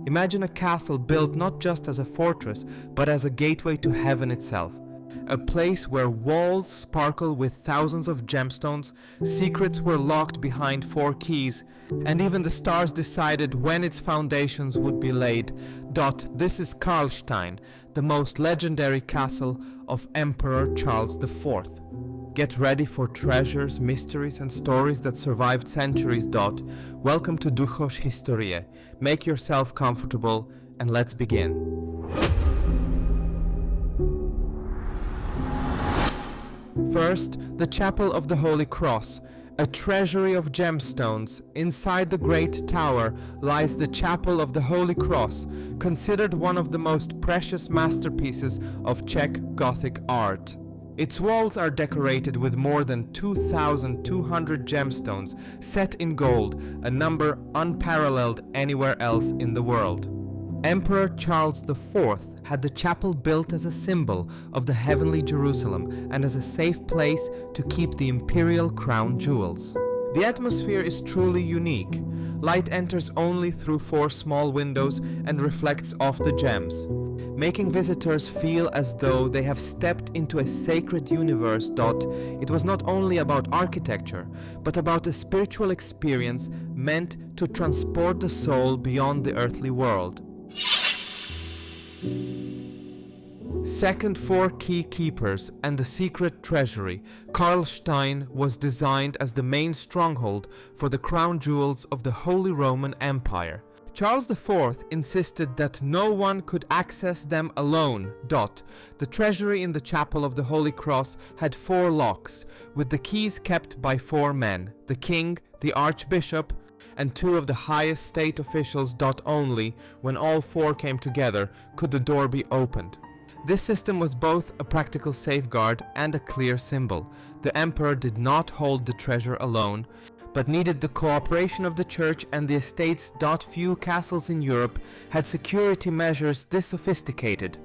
Imagine a castle built not just as a fortress, but as a gateway to heaven itself. A place where walls sparkle with thousands of gemstones, secrets were locked behind 4 keys, and even the stars decided when its foundations would be laid. This is Karlštejn, the most legendary castle of Emperor Charles IV. Get ready for treasures, mysteries and stories that survived centuries. Welcome to Duchoš Historie. Make yourself comfortable and let's begin. First, the Chapel of the Holy Cross, a treasury of gemstones. Inside the Great Tower lies the Chapel of the Holy Cross, considered one of the most precious masterpieces of Czech Gothic art. Its walls are decorated with more than 2,200 gemstones set in gold, a number unparalleled anywhere else in the world. Emperor Charles IV had the chapel built as a symbol of the heavenly Jerusalem and as a safe place to keep the imperial crown jewels. The atmosphere is truly unique. Light enters only through 4 small windows and reflects off the gems, making visitors feel as though they have stepped into a sacred universe. It was not only about architecture, but about a spiritual experience meant to transport the soul beyond the earthly world. Second, 4 key keepers and the secret treasury. Karlštejn was designed as the main stronghold for the crown jewels of the Holy Roman Empire. Charles IV insisted that no one could access them alone. The treasury in the Chapel of the Holy Cross had 4 locks, with the keys kept by 4 men, the king, the archbishop, and 2 of the highest state officials. Only when all 4 came together could the door be opened. This system was both a practical safeguard and a clear symbol. The emperor did not hold the treasure alone, but needed the cooperation of the church and the estates. Few castles in Europe had security measures this sophisticated.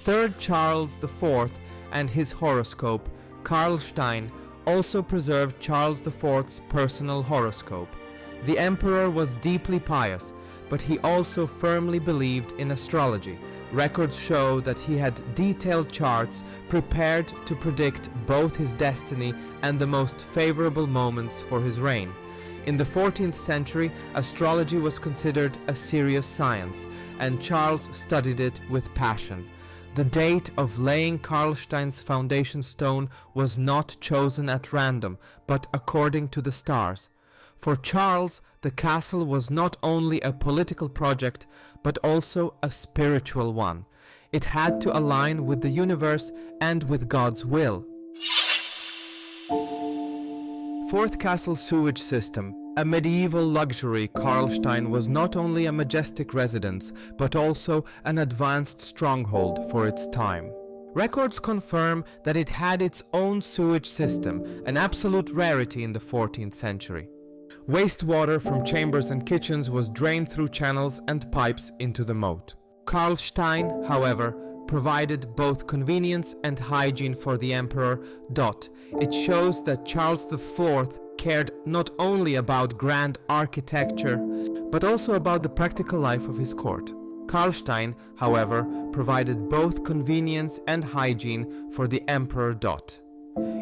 Third, Charles IV and his horoscope. Karlštejn also preserved Charles IV's personal horoscope. The emperor was deeply pious, but he also firmly believed in astrology. Records show that he had detailed charts prepared to predict both his destiny and the most favorable moments for his reign. In the 14th century, astrology was considered a serious science, and Charles studied it with passion. The date of laying Karlštejn's foundation stone was not chosen at random, but according to the stars. For Charles, the castle was not only a political project, but also a spiritual one. It had to align with the universe and with God's will. Fourth, castle sewage system. A medieval luxury, Karlštejn was not only a majestic residence, but also an advanced stronghold for its time. Records confirm that it had its own sewage system, an absolute rarity in the 14th century. Wastewater from chambers and kitchens was drained through channels and pipes into the moat. Karlštejn, however, provided both convenience and hygiene for the emperor. It shows that Charles IV cared not only about grand architecture, but also about the practical life of his court. Karlštejn, however, provided both convenience and hygiene for the emperor.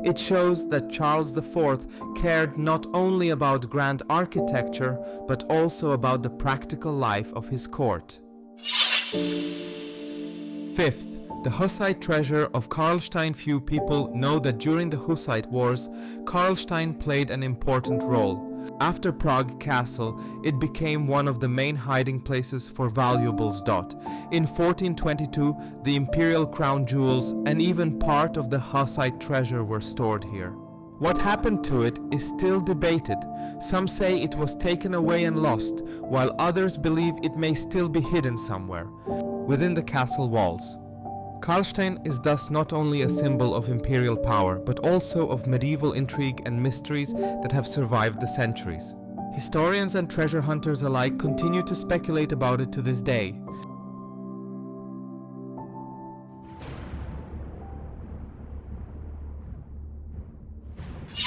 It shows that Charles IV cared not only about grand architecture, but also about the practical life of his court. Fifth, the Hussite treasure of Karlštejn. Few people know that during the Hussite Wars, Karlštejn played an important role. After Prague Castle, it became one of the main hiding places for valuables. In 1422, the imperial crown jewels and even part of the Hussite treasure were stored here. What happened to it is still debated. Some say it was taken away and lost, while others believe it may still be hidden somewhere within the castle walls. Karlštejn is thus not only a symbol of imperial power, but also of medieval intrigue and mysteries that have survived the centuries. Historians and treasure hunters alike continue to speculate about it to this day.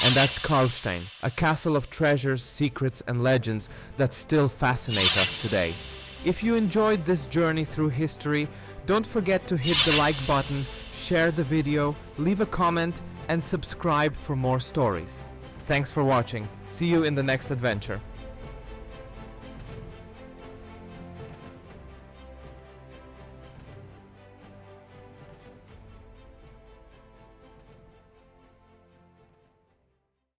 And that's Karlštejn, a castle of treasures, secrets and legends that still fascinate us today. If you enjoyed this journey through history, don't forget to hit the like button, share the video, leave a comment and subscribe for more stories. Thanks for watching. See you in the next adventure.